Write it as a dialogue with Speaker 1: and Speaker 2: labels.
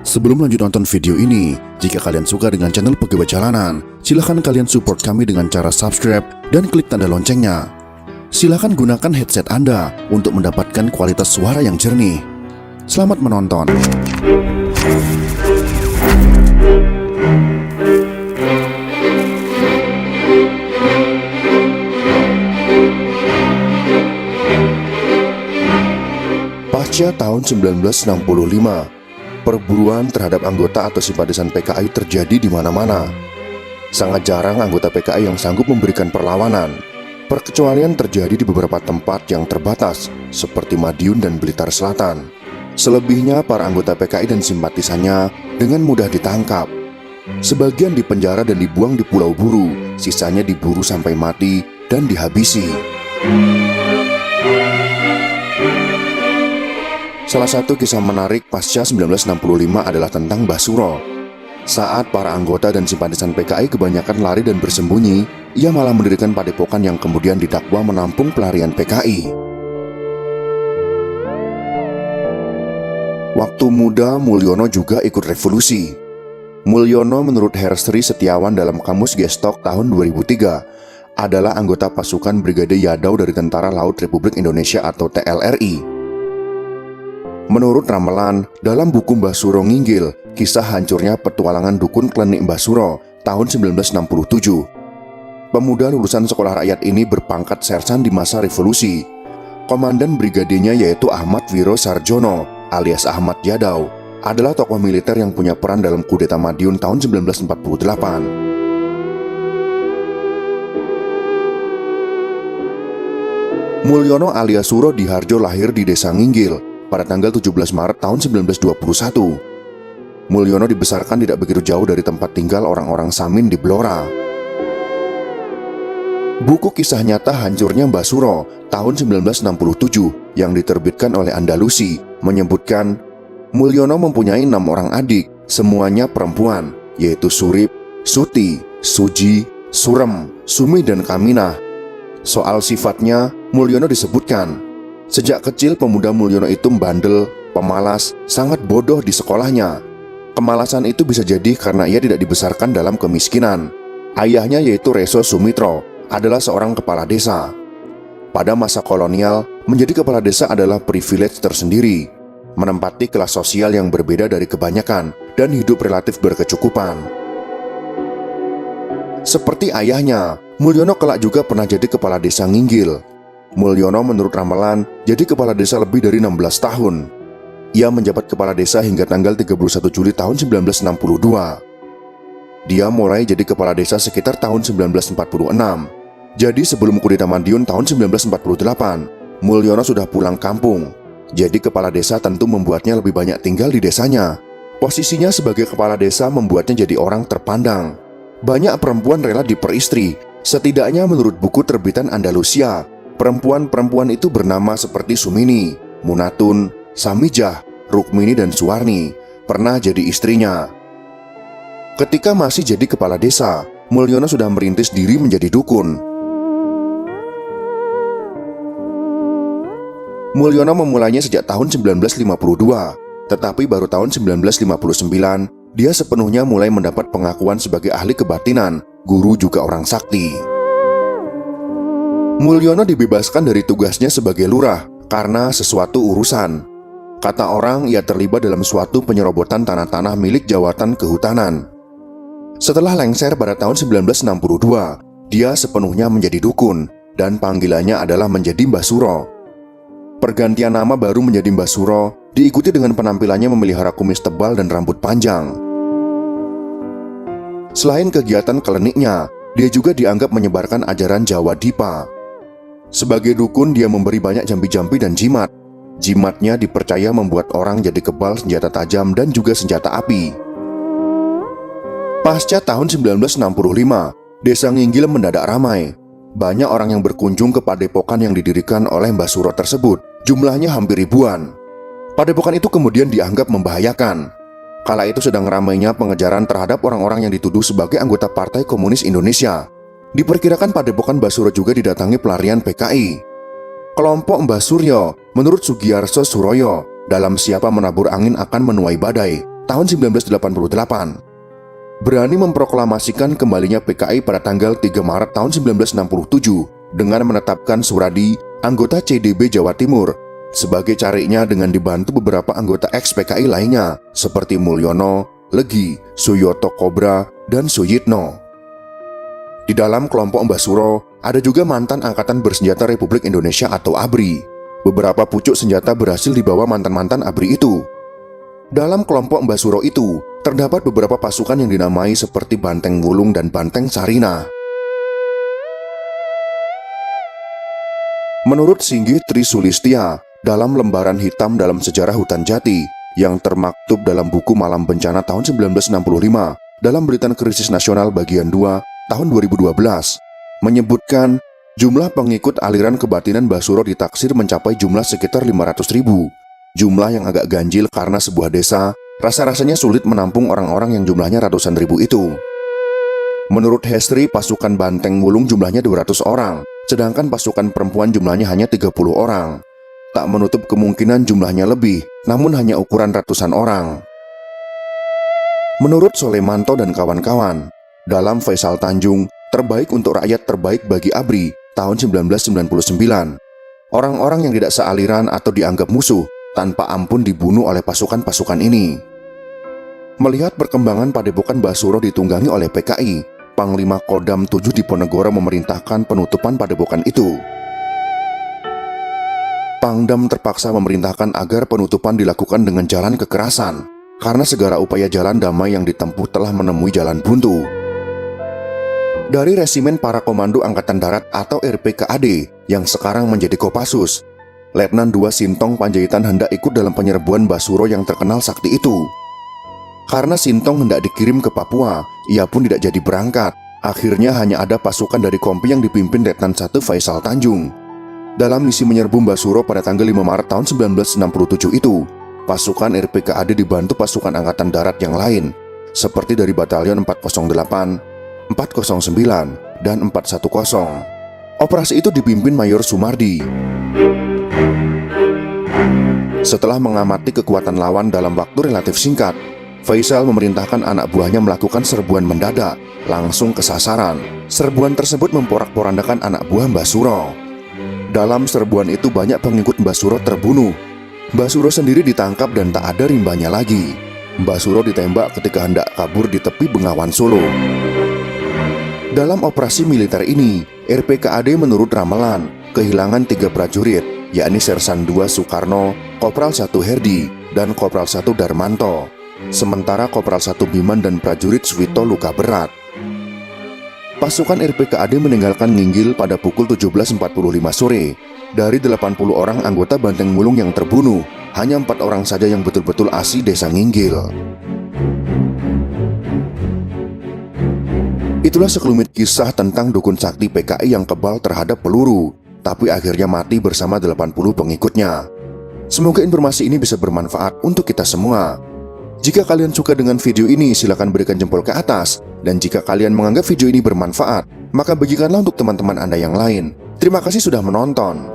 Speaker 1: Sebelum lanjut nonton video ini, jika kalian suka dengan channel Pegawai Jalanan, silahkan kalian support kami dengan cara subscribe dan klik tanda loncengnya. Silahkan gunakan headset Anda untuk mendapatkan kualitas suara yang jernih. Selamat menonton. Pasca tahun 1965, perburuan terhadap anggota atau simpatisan PKI terjadi di mana-mana. Sangat jarang anggota PKI yang sanggup memberikan perlawanan. Perkecualian terjadi di beberapa tempat yang terbatas, seperti Madiun dan Blitar Selatan. Selebihnya para anggota PKI dan simpatisannya dengan mudah ditangkap. Sebagian dipenjara dan dibuang di Pulau Buru, sisanya diburu sampai mati dan dihabisi. Salah satu kisah menarik pasca 1965 adalah tentang Mbah Suro. Saat para anggota dan simpatisan PKI kebanyakan lari dan bersembunyi, ia malah mendirikan padepokan yang kemudian didakwa menampung pelarian PKI. Waktu muda, Mulyono juga ikut revolusi. Mulyono menurut Hersri Setiawan dalam Kamus Gestok tahun 2003 adalah anggota pasukan Brigade Yadau dari Tentara Laut Republik Indonesia atau TLRI. Menurut ramalan, dalam buku Mbah Suro Nginggil, kisah hancurnya petualangan dukun Klenik Mbah Suro tahun 1967. Pemuda lulusan sekolah rakyat ini berpangkat sersan di masa revolusi. Komandan brigadenya yaitu Ahmad Wiro Sarjono alias Ahmad Yadau adalah tokoh militer yang punya peran dalam kudeta Madiun tahun 1948. Mulyono alias Suro Diharjo lahir di Desa Nginggil pada tanggal 17 Maret tahun 1921. Mulyono dibesarkan tidak begitu jauh dari tempat tinggal orang-orang Samin di Blora. Buku kisah nyata hancurnya Mbah Suro tahun 1967 yang diterbitkan oleh Andalusi menyebutkan Mulyono mempunyai 6 orang adik, semuanya perempuan, yaitu Surip, Suti, Suji, Surem, Sumi, dan Kaminah. Soal sifatnya, Mulyono disebutkan, sejak kecil pemuda Mulyono itu bandel, pemalas, sangat bodoh di sekolahnya. Kemalasan itu bisa jadi karena ia tidak dibesarkan dalam kemiskinan. Ayahnya yaitu Reso Sumitro adalah seorang kepala desa. Pada masa kolonial, menjadi kepala desa adalah privilege tersendiri, menempati kelas sosial yang berbeda dari kebanyakan dan hidup relatif berkecukupan. Seperti ayahnya, Mulyono kelak juga pernah jadi kepala desa Nginggil. Mulyono menurut ramalan jadi kepala desa lebih dari 16 tahun. Ia menjabat kepala desa hingga tanggal 31 Juli tahun 1962. Dia mulai jadi kepala desa sekitar tahun 1946. Jadi sebelum kudeta Madiun tahun 1948, Mulyono sudah pulang kampung. Jadi kepala desa tentu membuatnya lebih banyak tinggal di desanya. Posisinya sebagai kepala desa membuatnya jadi orang terpandang. Banyak perempuan rela diperistri. Setidaknya menurut buku terbitan Andalusia, perempuan-perempuan itu bernama seperti Sumini, Munatun, Samijah, Rukmini, dan Suwarni pernah jadi istrinya. Ketika masih jadi kepala desa, Mulyono sudah merintis diri menjadi dukun. Mulyono memulainya sejak tahun 1952, tetapi baru tahun 1959 dia sepenuhnya mulai mendapat pengakuan sebagai ahli kebatinan, guru juga orang sakti. Mulyono dibebaskan dari tugasnya sebagai lurah karena sesuatu urusan. Kata orang, ia terlibat dalam suatu penyerobotan tanah-tanah milik jawatan kehutanan. Setelah lengser pada tahun 1962, dia sepenuhnya menjadi dukun dan panggilannya adalah menjadi Mbah Suro. Pergantian nama baru menjadi Mbah Suro diikuti dengan penampilannya memelihara kumis tebal dan rambut panjang. Selain kegiatan kliniknya, dia juga dianggap menyebarkan ajaran Jawa Dipa. Sebagai dukun, dia memberi banyak jampi-jampi dan jimat. Jimatnya dipercaya membuat orang jadi kebal senjata tajam dan juga senjata api. Pasca tahun 1965, Desa Nginggil mendadak ramai. Banyak orang yang berkunjung ke padepokan yang didirikan oleh Mbah Suro tersebut. Jumlahnya hampir ribuan. Padepokan itu kemudian dianggap membahayakan. Kala itu sedang ramainya pengejaran terhadap orang-orang yang dituduh sebagai anggota Partai Komunis Indonesia. Diperkirakan padepokan Mbah Suro juga didatangi pelarian PKI. Kelompok Mbah Suryo menurut Sugiyarso Suroyo dalam Siapa Menabur Angin Akan Menuai Badai tahun 1988. Berani memproklamasikan kembalinya PKI pada tanggal 3 Maret tahun 1967 dengan menetapkan Suradi, anggota CDB Jawa Timur, sebagai cariknya dengan dibantu beberapa anggota ex-PKI lainnya seperti Mulyono, Legi, Suyoto Kobra, dan Suyitno. Di dalam kelompok Mbah Suro, ada juga mantan Angkatan Bersenjata Republik Indonesia atau ABRI. Beberapa pucuk senjata berhasil dibawa mantan-mantan ABRI itu. Dalam kelompok Mbah Suro itu, terdapat beberapa pasukan yang dinamai seperti Banteng Wulung dan Banteng Sarina. Menurut Singgih Tri Sulistia, dalam lembaran hitam dalam sejarah hutan jati yang termaktub dalam buku Malam Bencana tahun 1965 dalam Berita Krisis Nasional bagian 2 tahun 2012, menyebutkan jumlah pengikut aliran kebatinan Mbah Suro ditaksir mencapai jumlah sekitar 500.000. Jumlah yang agak ganjil karena sebuah desa rasa-rasanya sulit menampung orang-orang yang jumlahnya ratusan ribu itu. Menurut Hestri, pasukan Banteng Wulung jumlahnya 200 orang, sedangkan pasukan perempuan jumlahnya hanya 30 orang. Tak menutup kemungkinan jumlahnya lebih, namun hanya ukuran ratusan orang. Menurut Solemanto dan kawan-kawan, dalam Faisal Tanjung, terbaik untuk rakyat terbaik bagi ABRI tahun 1999, orang-orang yang tidak sealiran atau dianggap musuh tanpa ampun dibunuh oleh pasukan-pasukan ini. Melihat perkembangan padepokan Mbah Suro ditunggangi oleh PKI, Panglima Kodam 7 Diponegoro memerintahkan penutupan padepokan itu. Pangdam terpaksa memerintahkan agar penutupan dilakukan dengan jalan kekerasan, karena segala upaya jalan damai yang ditempuh telah menemui jalan buntu. Dari Resimen Para Komando Angkatan Darat atau RPKAD yang sekarang menjadi Kopassus, Letnan 2 Sintong Panjaitan hendak ikut dalam penyerbuan Mbah Suro yang terkenal sakti itu. Karena Sintong hendak dikirim ke Papua, ia pun tidak jadi berangkat. Akhirnya hanya ada pasukan dari Kompi yang dipimpin Letnan 1 Faisal Tanjung. Dalam misi menyerbu Mbah Suro pada tanggal 5 Maret tahun 1967 itu, pasukan RPKAD dibantu pasukan Angkatan Darat yang lain, seperti dari Batalion 408, 409, dan 410. Operasi itu dipimpin Mayor Sumardi. Setelah mengamati kekuatan lawan dalam waktu relatif singkat, Faisal memerintahkan anak buahnya melakukan serbuan mendadak, langsung ke sasaran. Serbuan tersebut memporak-porandakan anak buah Mbah Suro. Dalam serbuan itu banyak pengikut Mbah Suro terbunuh. Mbah Suro sendiri ditangkap dan tak ada rimbanya lagi. Mbah Suro ditembak ketika hendak kabur di tepi Bengawan Solo. Dalam operasi militer ini, RPKAD menurut ramalan kehilangan 3 prajurit, yakni Sersan 2 Soekarno, Kopral 1 Herdi, dan Kopral 1 Darmanto. Sementara Kopral 1 Biman dan prajurit Suwito luka berat. Pasukan RPKAD meninggalkan Nginggil pada pukul 17.45 sore. Dari 80 orang anggota Banteng Wulung yang terbunuh, hanya 4 orang saja yang betul-betul asli desa Nginggil. Itulah sekelumit kisah tentang dukun sakti PKI yang kebal terhadap peluru, tapi akhirnya mati bersama 80 pengikutnya. Semoga informasi ini bisa bermanfaat untuk kita semua. Jika kalian suka dengan video ini, silakan berikan jempol ke atas. Dan jika kalian menganggap video ini bermanfaat, maka bagikanlah untuk teman-teman Anda yang lain. Terima kasih sudah menonton.